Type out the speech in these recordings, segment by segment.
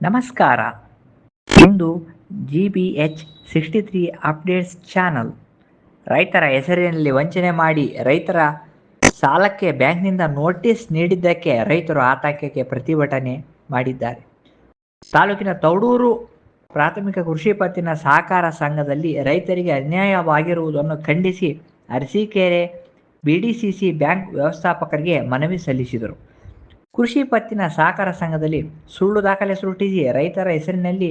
ನಮಸ್ಕಾರ. ಇಂದು GBH 63 updates channel. ರೈತರ ಹೆಸರಿನಲ್ಲಿ ವಂಚನೆ ಮಾಡಿ ರೈತರ ಸಾಲಕ್ಕೆ ಬ್ಯಾಂಕ್ನಿಂದ ನೋಟಿಸ್ ನೀಡಿದ್ದಕ್ಕೆ ರೈತರು ಆತಂಕಕ್ಕೆ ಪ್ರತಿಭಟನೆ ಮಾಡಿದ್ದಾರೆ. ತಾಲೂಕಿನ ತೌಡೂರು ಪ್ರಾಥಮಿಕ ಕೃಷಿ ಪತ್ತಿನ ಸಹಕಾರ ಸಂಘದಲ್ಲಿ ರೈತರಿಗೆ ಅನ್ಯಾಯವಾಗಿರುವುದನ್ನು ಖಂಡಿಸಿ ಅರಸೀಕೆರೆ BDCC ಬ್ಯಾಂಕ್ ವ್ಯವಸ್ಥಾಪಕರಿಗೆ ಮನವಿ ಸಲ್ಲಿಸಿದರು. ಕೃಷಿ ಪತ್ತಿನ ಸಹಕಾರ ಸಂಘದಲ್ಲಿ ಸುಳ್ಳು ದಾಖಲೆ ಸೃಷ್ಟಿಸಿ ರೈತರ ಹೆಸರಿನಲ್ಲಿ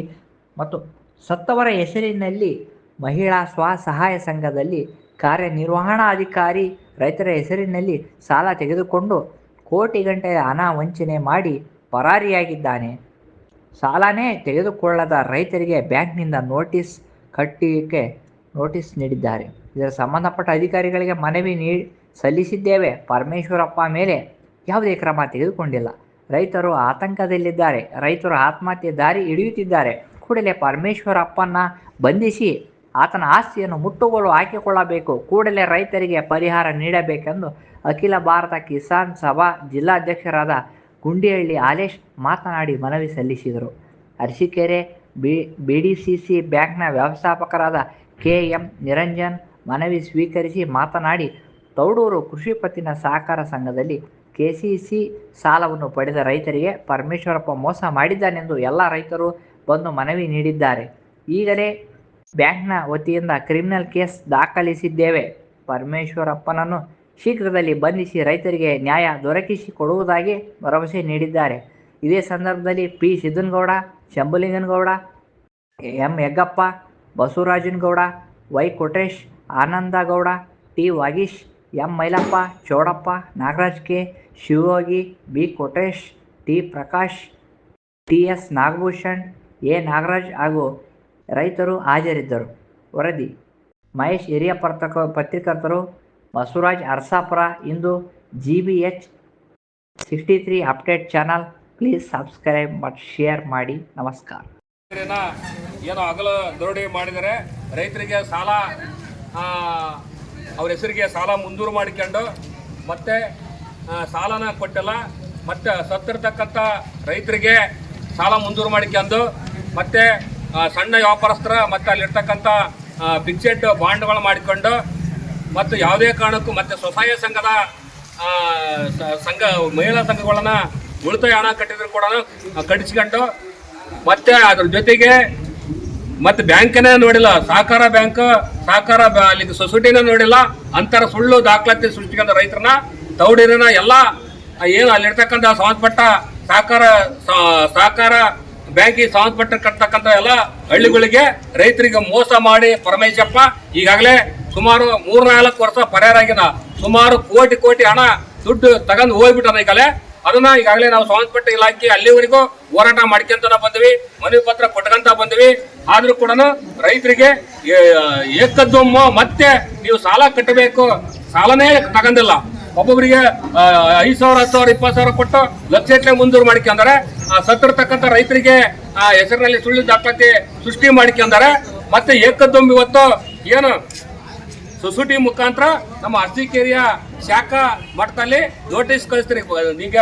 ಮತ್ತು ಸತ್ತವರ ಹೆಸರಿನಲ್ಲಿ ಮಹಿಳಾ ಸ್ವಸಹಾಯ ಸಂಘದಲ್ಲಿ ಕಾರ್ಯನಿರ್ವಹಣಾಧಿಕಾರಿ ರೈತರ ಹೆಸರಿನಲ್ಲಿ ಸಾಲ ತೆಗೆದುಕೊಂಡು ಕೋಟಿಗಟ್ಟಲೆ ಹಣ ವಂಚನೆ ಮಾಡಿ ಪರಾರಿಯಾಗಿದ್ದಾನೆ. ಸಾಲನೇ ತೆಗೆದುಕೊಳ್ಳದ ರೈತರಿಗೆ ಬ್ಯಾಂಕ್ನಿಂದ ನೋಟಿಸ್ ನೀಡಿದ್ದಾರೆ. ಇದರ ಸಂಬಂಧಪಟ್ಟ ಅಧಿಕಾರಿಗಳಿಗೆ ಮನವಿ ಸಲ್ಲಿಸಿದ್ದೇವೆ. ಪರಮೇಶ್ವರಪ್ಪ ಮೇಲೆ ಯಾವುದೇ ಕ್ರಮ ತೆಗೆದುಕೊಂಡಿಲ್ಲ. ರೈತರು ಆತಂಕದಲ್ಲಿದ್ದಾರೆ. ರೈತರು ಆತ್ಮಹತ್ಯೆ ದಾರಿ ಹಿಡಿಯುತ್ತಿದ್ದಾರೆ. ಕೂಡಲೇ ಪರಮೇಶ್ವರಪ್ಪನ ಬಂಧಿಸಿ ಆತನ ಆಸ್ತಿಯನ್ನು ಮುಟ್ಟುಗೋಲು ಹಾಕಿಕೊಳ್ಳಬೇಕು. ಕೂಡಲೇ ರೈತರಿಗೆ ಪರಿಹಾರ ನೀಡಬೇಕೆಂದು ಅಖಿಲ ಭಾರತ ಕಿಸಾನ್ ಸಭಾ ಜಿಲ್ಲಾಧ್ಯಕ್ಷರಾದ ಗುಂಡಿಹಳ್ಳಿ ಹಾಲೇಶ್ ಮಾತನಾಡಿ ಮನವಿ ಸಲ್ಲಿಸಿದರು. ಅರಸೀಕೆರೆ BDCC ಬ್ಯಾಂಕ್ನ ವ್ಯವಸ್ಥಾಪಕರಾದ KM ನಿರಂಜನ್ ಮನವಿ ಸ್ವೀಕರಿಸಿ ಮಾತನಾಡಿ, ತೌಡೂರು ಕೃಷಿ ಪತ್ತಿನ ಸಹಕಾರ ಸಂಘದಲ್ಲಿ KCC ಸಾಲವನ್ನು ಪಡೆದ ರೈತರಿಗೆ ಪರಮೇಶ್ವರಪ್ಪ ಮೋಸ ಮಾಡಿದ್ದಾನೆಂದು ಎಲ್ಲ ರೈತರು ಬಂದು ಮನವಿ ನೀಡಿದ್ದಾರೆ. ಈಗಲೇ ಬ್ಯಾಂಕ್ನ ವತಿಯಿಂದ ಕ್ರಿಮಿನಲ್ ಕೇಸ್ ದಾಖಲಿಸಿದ್ದೇವೆ. ಪರಮೇಶ್ವರಪ್ಪನನ್ನು ಶೀಘ್ರದಲ್ಲಿ ಬಂಧಿಸಿ ರೈತರಿಗೆ ನ್ಯಾಯ ದೊರಕಿಸಿಕೊಡುವುದಾಗಿ ಭರವಸೆ ನೀಡಿದ್ದಾರೆ. ಇದೇ ಸಂದರ್ಭದಲ್ಲಿ P. Siddanagouda, Shambhulinganagouda, M. ಯಗ್ಗಪ್ಪ, ಬಸವರಾಜನಗೌಡ, Y. Kotresh, Anand Gowda, T. Vagish, M. Mailappa, Chowdappa, Nagaraj K, Shivayogi, B. Kotresh, T. Prakash, T. S. Nagabhushan, A. Nagaraj ಹಾಗೂ ರೈತರು ಹಾಜರಿದ್ದರು. ವರದಿ ಮಹೇಶ್, ಹಿರಿಯ ಪತ್ರಕರ್ತರು, ಬಸವರಾಜ್ ಅರಸಾಪುರ. ಇಂದು GBH 63 update channel. Please subscribe ಮತ್ತು ಶೇರ್ ಮಾಡಿ. ನಮಸ್ಕಾರ. ಏನು ಹಗಲು ದರೋಡೆ ಮಾಡಿದರೆ ರೈತರಿಗೆ ಸಾಲ ಅವ್ರ ಹೆಸರಿಗೆ ಸಾಲ ಮುಂದೂರು ಮಾಡಿಕೊಂಡು ಮತ್ತೆ ಸಾಲನ ಕೊಟ್ಟಿಲ್ಲ. ಮತ್ತು ಸತ್ತಿರ್ತಕ್ಕಂಥ ರೈತರಿಗೆ ಸಾಲ ಮುಂದೂರು ಮಾಡಿಕೊಂಡು ಮತ್ತೆ ಸಣ್ಣ ವ್ಯಾಪಾರಸ್ಥರ ಮತ್ತು ಅಲ್ಲಿರ್ತಕ್ಕಂಥ ಫಿಕ್ಸೆಡ್ ಬಾಂಡ್ಗಳು ಮಾಡಿಕೊಂಡು ಮತ್ತು ಯಾವುದೇ ಕಾರಣಕ್ಕೂ ಮತ್ತು ಸ್ವಸಹಾಯ ಸಂಘದ ಮಹಿಳಾ ಸಂಘಗಳನ್ನು ಉಳಿತಾಯ ಹಣ ಕಟ್ಟಿದ್ರು ಕೂಡ ಕಟ್ಟಿಸ್ಕೊಂಡು ಮತ್ತೆ ಅದ್ರ ಜೊತೆಗೆ ಮತ್ತೆ ಬ್ಯಾಂಕನ್ನೇ ನೋಡಿಲ್ಲ, ಸಹಕಾರ ಅಲ್ಲಿ ಸೊಸೈಟಿನ ನೋಡಿಲ್ಲ. ಅಂತರ ಸುಳ್ಳು ದಾಖಲಾತಿ ಸೃಷ್ಟಿಕೊಂಡ ರೈತರನ್ನ ತೌಡೂರಿನ ಎಲ್ಲ ಏನು ಅಲ್ಲಿರ್ತಕ್ಕಂಥ ಸಂಬಂಧಪಟ್ಟ ಸಹಕಾರ ಬ್ಯಾಂಕಿಗೆ ಸಂಬಂಧಪಟ್ಟತಕ್ಕಂಥ ಎಲ್ಲ ಹಳ್ಳಿಗಳಿಗೆ ರೈತರಿಗೆ ಮೋಸ ಮಾಡಿ ಪರಮೇಶಪ್ಪ ಈಗಾಗಲೇ ಸುಮಾರು 3-4 ವರ್ಷ ಪರ್ಯಾರಾಗಿನ ಸುಮಾರು ಕೋಟಿ ಹಣ ದುಡ್ಡು ತಗೊಂಡು ಹೋಗ್ಬಿಟ್ಟಾನ. ಈಗಾಗಲೇ ನಾವು ಸಂಬಂಧಪಟ್ಟ ಇಲಾಖೆ ಅಲ್ಲಿವರೆಗೂ ಹೋರಾಟ ಮಾಡ್ಕೊಂತ ಬಂದ್ವಿ, ಮನವಿ ಪತ್ರ ಕೊಟ್ಕೊಂತ ಬಂದ್ವಿ. ಆದ್ರೂ ಕೂಡ ರೈತರಿಗೆ ಏಕದ್ದೊಮ್ಮ ಮತ್ತೆ ನೀವು ಸಾಲ ಕಟ್ಟಬೇಕು, ಸಾಲನೇ ತಗೊಂಡಿಲ್ಲ. ಒಬ್ಬೊಬ್ಬರಿಗೆ 5,000, 10,000, 20,000 ಕೊಟ್ಟು ಲಕ್ಷಗಟ್ಟಲೆ ಮುಂದೂರು ಮಾಡ್ಕೊಂಡಾರೆ. ಸತ್ತಿರ್ತಕ್ಕಂಥ ರೈತರಿಗೆ ಹೆಸರಿನಲ್ಲಿ ಸುಳ್ಳು ದಾಖಲಾತಿ ಸೃಷ್ಟಿ ಮಾಡ್ಕೊಂಡಾರೆ. ಮತ್ತೆ ಏಕದ್ದೊಮ್ಮೆ ಇವತ್ತು ಏನು ಸೊಸೈಟಿ ಮುಖಾಂತರ ನಮ್ಮ ಅರಸೀಕೆರೆಯ ಶಾಖಾ ಮಟ್ಟದಲ್ಲಿ ನೋಟಿಸ್ ಕಳಿಸ್ತೀರಿ. ಈಗ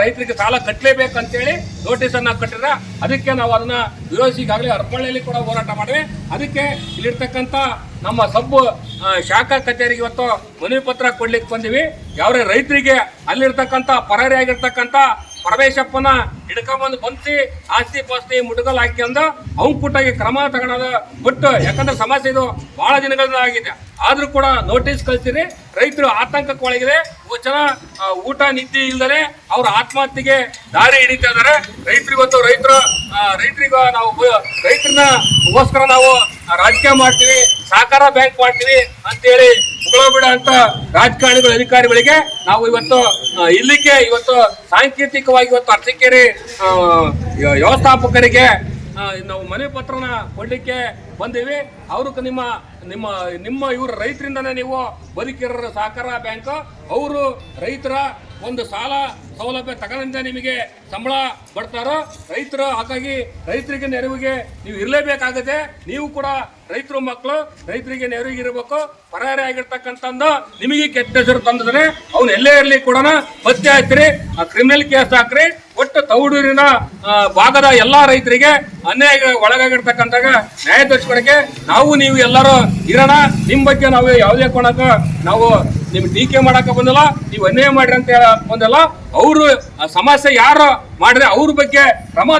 ರೈತರಿಗೆ ಸಾಲ ಕಟ್ಟಲೇಬೇಕಂತೇಳಿ ನೋಟಿಸನ್ನು ಕಟ್ಟಿದ್ರೆ ಅದಕ್ಕೆ ನಾವು ಅದನ್ನ ವಿರೋಧಿಸಿ ಈಗಾಗಲೇ ಹರಪಳ್ಳಿಯಲ್ಲಿ ಕೂಡ ಹೋರಾಟ ಮಾಡಿವಿ. ಅದಕ್ಕೆ ಇಲ್ಲಿರ್ತಕ್ಕಂಥ ನಮ್ಮ ಶಾಖಾ ಕಚೇರಿಗೆ ಇವತ್ತು ಮನವಿ ಪತ್ರ ಕೊಡ್ಲಿಕ್ಕೆ ಬಂದಿವಿ. ಯಾವ್ರೆ ರೈತರಿಗೆ ಅಲ್ಲಿರ್ತಕ್ಕಂಥ ಪರಾರಿ ಆಗಿರ್ತಕ್ಕಂಥ ಪರಮೇಶಪ್ಪನ ಹಿಡ್ಕೊಂಬಂದು ಬಂಧಿಸಿ ಆಸ್ತಿ ಪಾಸ್ತಿ ಮುಡುಗಲ್ ಹಾಕ್ಯಂದು ಅವ್ನ ಪುಟ್ಟಾಗಿ ಕ್ರಮ ತಗೊಳೋದು ಬಿಟ್ಟು, ಯಾಕಂದ್ರೆ ಸಮಸ್ಯೆ ಇದು ಬಹಳ ದಿನಗಳಿಂದ ಆಗಿದೆ. ಆದ್ರೂ ಕೂಡ ನೋಟಿಸ್ ಕಳಿಸ್ತೀರಿ. ರೈತರು ಆತಂಕಕ್ಕೊಳಗಿದೆ. ಜನ ಊಟ ನಿದ್ದೆ ಇಲ್ದರೆ ಅವ್ರ ಆತ್ಮಹತ್ಯೆಗೆ ದಾರಿ ಹಿಡಿತಾ ಇದಾರೆ. ರೈತರಿಗೆ ನಾವು ರೈತರನ್ನಗೋಸ್ಕರ ನಾವು ರಾಜಕೀಯ ಮಾಡ್ತೀವಿ, ಸಹಕಾರ ಬ್ಯಾಂಕ್ ಮಾಡ್ತೀವಿ ಅಂತೇಳಿ ಮುಗಳೋಬಿಡ ಅಂತ ರಾಜಕಾರಣಿಗಳ ಅಧಿಕಾರಿಗಳಿಗೆ ನಾವು ಇವತ್ತು ಸಾಂಕೇತಿಕವಾಗಿ ಅರಸೀಕೆರೆ ವ್ಯವಸ್ಥಾಪಕರಿಗೆ ನಾವು ಮನವಿ ಪತ್ರನ ಕೊಡ್ಲಿಕ್ಕೆ ಬಂದೀವಿ. ಅವರು ನಿಮ್ಮ ಇವರು ರೈತರಿಂದನೇ ನೀವು ಬದುಕಿರೋ ಸಹಕಾರ ಬ್ಯಾಂಕ್ ಅವರು ರೈತರ ಒಂದು ಸಾಲ ಸೌಲಭ್ಯ ತಗೊಂಡ ನಿಮಗೆ ಸಂಬಳ ಬರ್ತಾರೋ ರೈತರು. ಹಾಗಾಗಿ ರೈತರಿಗೆ ನೆರವಿಗೆ ನೀವು ಇರಲೇಬೇಕಾಗುತ್ತೆ. ನೀವು ಕೂಡ ರೈತರು ಮಕ್ಕಳು, ರೈತರಿಗೆ ನೆರವಿಗೆ ಇರಬೇಕು. ಪರಾರಿ ಆಗಿರ್ತಕ್ಕಂಥದ್ದು ನಿಮಗೆ ಕೆಟ್ಟ ಹೆಸರು ತಂದಿದ್ರೆ ಅವ್ನು ಎಲ್ಲೇ ಇರಲಿ ಕೂಡ ಪತ್ತೆ ಹಾಕ್ರಿ, ಕ್ರಿಮಿನಲ್ ಕೇಸ್ ಹಾಕ್ರಿ. ಒಟ್ಟು ತೌಡೂರಿನ ಭಾಗದ ಎಲ್ಲಾ ರೈತರಿಗೆ ಅನ್ಯಾಯ ಒಳಗಾಗಿರ್ತಕ್ಕಂಥ ನ್ಯಾಯ ದೊರಕಿಸಿಕೊಡಕ್ಕೆ ನಾವು ನೀವು ಎಲ್ಲರೂ ಇರೋಣ. ನಿಮ್ ಬಗ್ಗೆ ನಾವು ಯಾವುದೇ ಕೋಣಕ ನಾವು ನಿಮ್ ಟೀಕೆ ಮಾಡಕ ಬಂದಿಲ್ಲ, ನೀವು ಅನ್ಯಾಯ ಮಾಡ್ರಿ ಅಂತ ಬಂದಿಲ್ಲ. ಅವರು ಸಮಸ್ಯೆ ಯಾರು ಮಾಡಿದ್ರೆ ಅವ್ರ ಬಗ್ಗೆ ಕ್ರಮ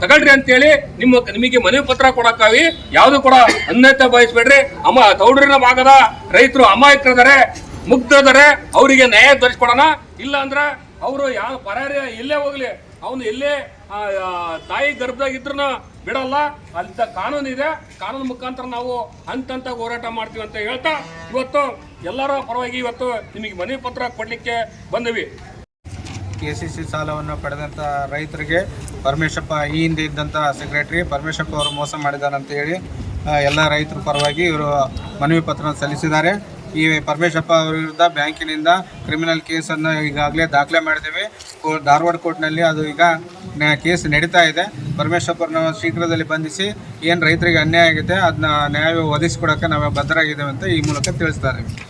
ತಗೊಳ್ರಿ ಅಂತೇಳಿ ನಿಮಗೆ ಮನವಿ ಪತ್ರ ಕೊಡಕ್ಕಾವಿ. ಯಾವ್ದು ಕೂಡ ಅನ್ಯತೆ ಬಯಸ್ಬೇಡ್ರಿ. ತೌಡೂರಿನ ಭಾಗದ ರೈತರು ಅಮಾಯಕರಿದ್ದಾರೆ, ಮುಗ್ಧರಿದ್ದಾರೆ, ಅವರಿಗೆ ನ್ಯಾಯ ದೊರಕಿಸ್ಕೊಡೋಣ. ಇಲ್ಲ ಅಂದ್ರೆ ಅವರು ಯಾವ ಪರಾರಿ ಎಲ್ಲೇ ಹೋಗ್ಲಿ, ಅವನು ಎಲ್ಲೇ ತಾಯಿ ಗರ್ಭದಾಗಿದ್ರು ಬಿಡಲ್ಲ. ಅಂತ ಕಾನೂನು ಇದೆ, ಕಾನೂನು ಮುಖಾಂತರ ನಾವು ಹಂತ ಹೋರಾಟ ಮಾಡ್ತೀವಿ ಅಂತ ಹೇಳ್ತಾ ಇವತ್ತು ಎಲ್ಲರ ಪರವಾಗಿ ಇವತ್ತು ನಿಮಗೆ ಮನವಿ ಪತ್ರ ಕೊಡ್ಲಿಕ್ಕೆ ಬಂದಿವಿ. KCC ಸಾಲವನ್ನು ಪಡೆದಂಥ ರೈತರಿಗೆ ಪರಮೇಶಪ್ಪ ಈ ಹಿಂದೆ ಇದ್ದಂಥ ಸೆಕ್ರೆಟರಿ ಪರಮೇಶಪ್ಪ ಅವರು ಮೋಸ ಮಾಡಿದ್ದಾರೆ ಅಂತ ಹೇಳಿ ಎಲ್ಲ ರೈತರ ಪರವಾಗಿ ಇವರು ಮನವಿ ಪತ್ರ ಸಲ್ಲಿಸಿದ್ದಾರೆ. ಈ ಪರಮೇಶಪ್ಪ ಅವರ ವಿರುದ್ಧ ಬ್ಯಾಂಕಿನಿಂದ ಕ್ರಿಮಿನಲ್ ಕೇಸನ್ನು ಈಗಾಗಲೇ ದಾಖಲೆ ಮಾಡಿದ್ದೇವೆ. ಧಾರವಾಡ ಕೋರ್ಟ್ನಲ್ಲಿ ಅದು ಈಗ ಕೇಸ್ ನಡೀತಾ ಇದೆ. ಪರಮೇಶಪ್ಪರನ್ನ ಶೀಘ್ರದಲ್ಲಿ ಬಂಧಿಸಿ ಏನು ರೈತರಿಗೆ ಅನ್ಯಾಯ ಆಗಿದೆ ಅದನ್ನ ನ್ಯಾಯ ಒದಗಿಸ್ಕೊಡೋಕ್ಕೆ ನಾವು ಬದ್ಧರಾಗಿದ್ದೇವೆ ಅಂತ ಈ ಮೂಲಕ ತಿಳಿಸ್ತಾ ಇದ್ದೀವಿ.